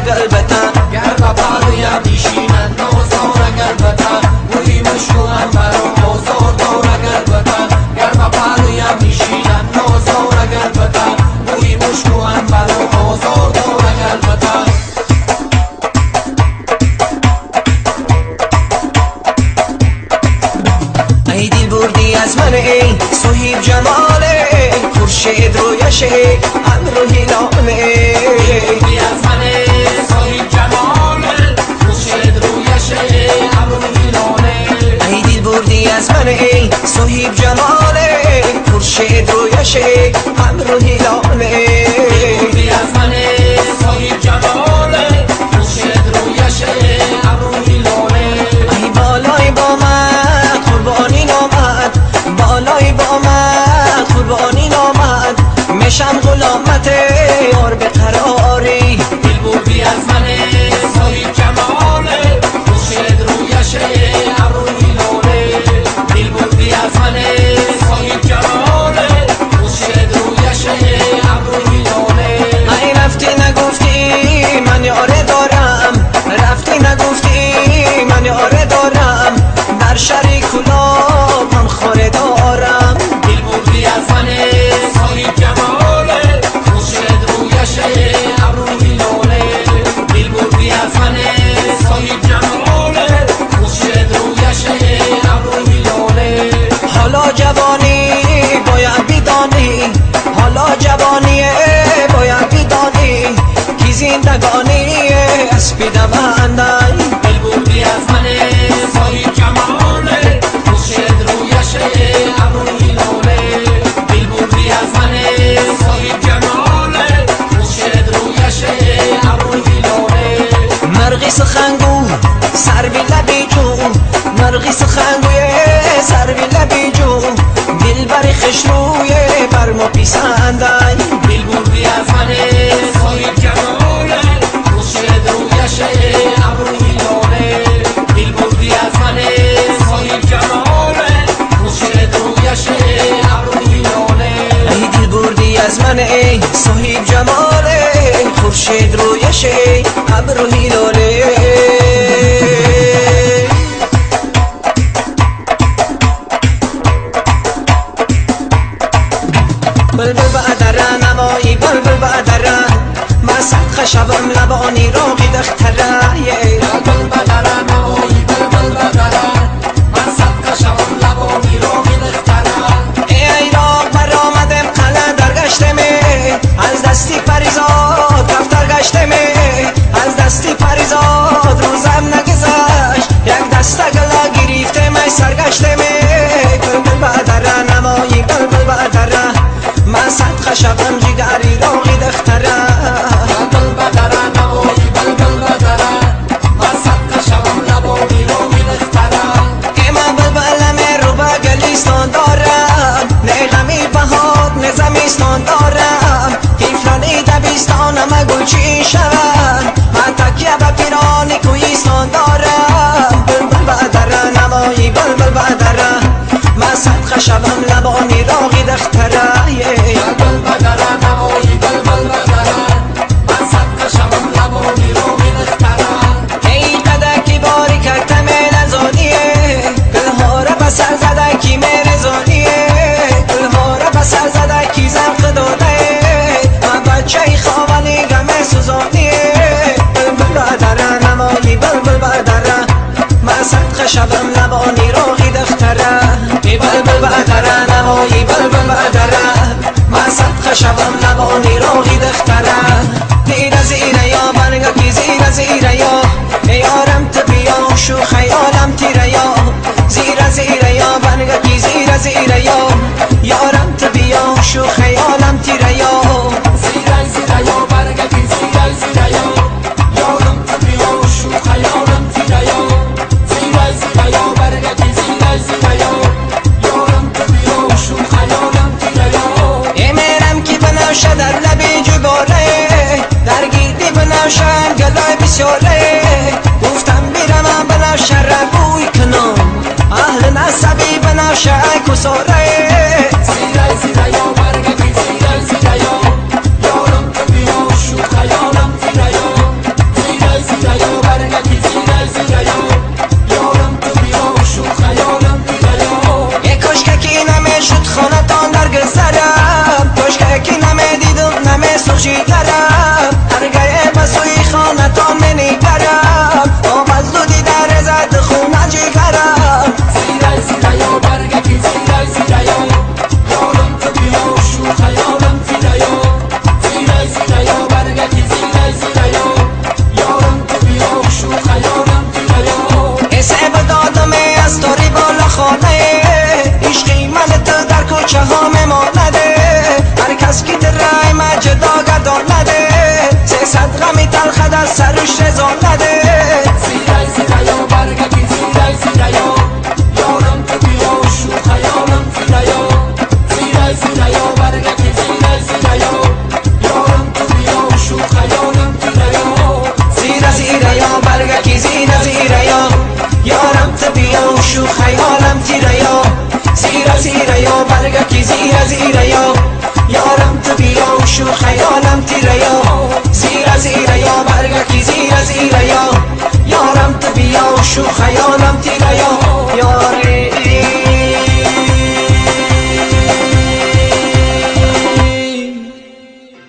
قلبتا گرم پایم میشینن نازار قلبتا بوی مشکو انبر و آزار دار قلبتا گرم پایم میشینن نازار قلبتا بوی مشکو انبر و آزار دار قلبتا ای دل بردی از من ای صهیب جماله خورشید رویشه امر و هلاله بردی از من صهیب جماله خورشید رویشه امر و هلاله ای دل بردی از من ای صهیب جماله خورشید رویشه امر و هلاله بردی از من صهیب جماله خورشید رویشه امر و هلاله ای بالای با من قربانی نامد بالای با من قربانی نامد میشم غلامت یار به قراری دل بردی از من صهیب جماله خورشید رویشه ابر و هلاله دل بردی از من صهیب جماله خورشید رویشه ابر و هلاله ای رفتی نگفتی من یاره دارم رفتی نگفتی من یاره دارم در شری کلاب من خوره دارم دل بردی از من صهیب جماله خورشید رویشه ابر و هلاله دل بردی از من صهیب جماله خورشید رویشه ابر و هلاله حالا جوانی باید بدانی حالا جوانی باید بدانی کی زندگانی اسپیده مندن دل بردی از من صهیب جماله خورشید رویشه ابر و هلاله دل بردی از من صهیب جماله خورشید رویشه ابر و هلاله مرغی سخنگو سر بی لبی جو مرغی سخنگوی سر بی لبی جو دل بری خشروی بر ما پیسندن دل بردی از من صهیب جماله خورشید رویشه ابر و هلاله دل بردی از من صهیب جماله خورشید رویشه ابر و هلاله ای دل بردی از من ای صهیب جماله خورشید رویشه ابر و هلاله بلبل بعدره نمایی بلبل بعدره من صدق شبم لبانی راقی دختره بلبل بدره نوایی بلبل بدره من صدق شوم لبانی را میدختره ای راق برآمدم قلعه در گشتم از دستی پریزاد رفتر گشتم از دستی پریزاد روزم نگذشت یک دسته گلا گرفتم ای سرگشتم بلبل بعدره نمایی بلبل بعدره من صدق شبم جگری راقی دختره بلبل بدره نوایی بلبل بدره من صدق شوم لبانی را میدختره اما بلبلم رو به گلیستان دارم نه غمی بهار نه زمیستان دارم تیفلانی دبیستانم گلچین شود من تکیه به پیرانی کویستان دارم بلبل بعدره نمایی بلبل بعدره من صدق شبم لبانی راقی دختره بلبل بدره نوایی بلبل بدره من صدق شوم لبانی را میدختره ای قدکی باری کردم نزانیه گلها را بسر زده کی مرزانیه گلها را بسر زده کی زرق داده من بچه خوابانی گمه سوزانیه بلبل بعدره نمایی بلبل بعدره من صدق شبم لبانی راقی دختره بلبل بعدره نمایی بلبل بعدره من صدق شبم لبانی راقی دختره دیره زیره یا برگه کی زیره زیره یا یارم تبیا شو خیالم تیره یا زیره زیره یا برگه کی زیره زیره یا یارم تبیا شو خیالم تیره یا زیرای زیرای برگه کی زیرای زیرای یارم تبیا شو خیالم تیریا زیرای زیرای برگه کی زیرای زیرای یارم تبیا شو خیالم تیریا امیرم کی بناشه در لبی جباره در گیردی بناشم گلای بسیاره گفتم بیرم بناشه ربوی کنم اهل نصبی بناشه کساره زیرای زیرای برگه کی زیرای زیرای یارم تبیا شو خیالم تیریا تلخد از سرش رزالده زیرای زیریا برگکی زیرای زیریا یارم تو بیا و شو خیالم زیریا زیرای زیریا برگکی زیرای زیریا یارم تو بیا و شو خیالم زیریا زیرا زیریا برگکی زیرا زیریا یارم تو بیا و شو خیالم زیریا زیرا زیریا برگکی زیرا زیریا یارم تو بیا و شو خیالم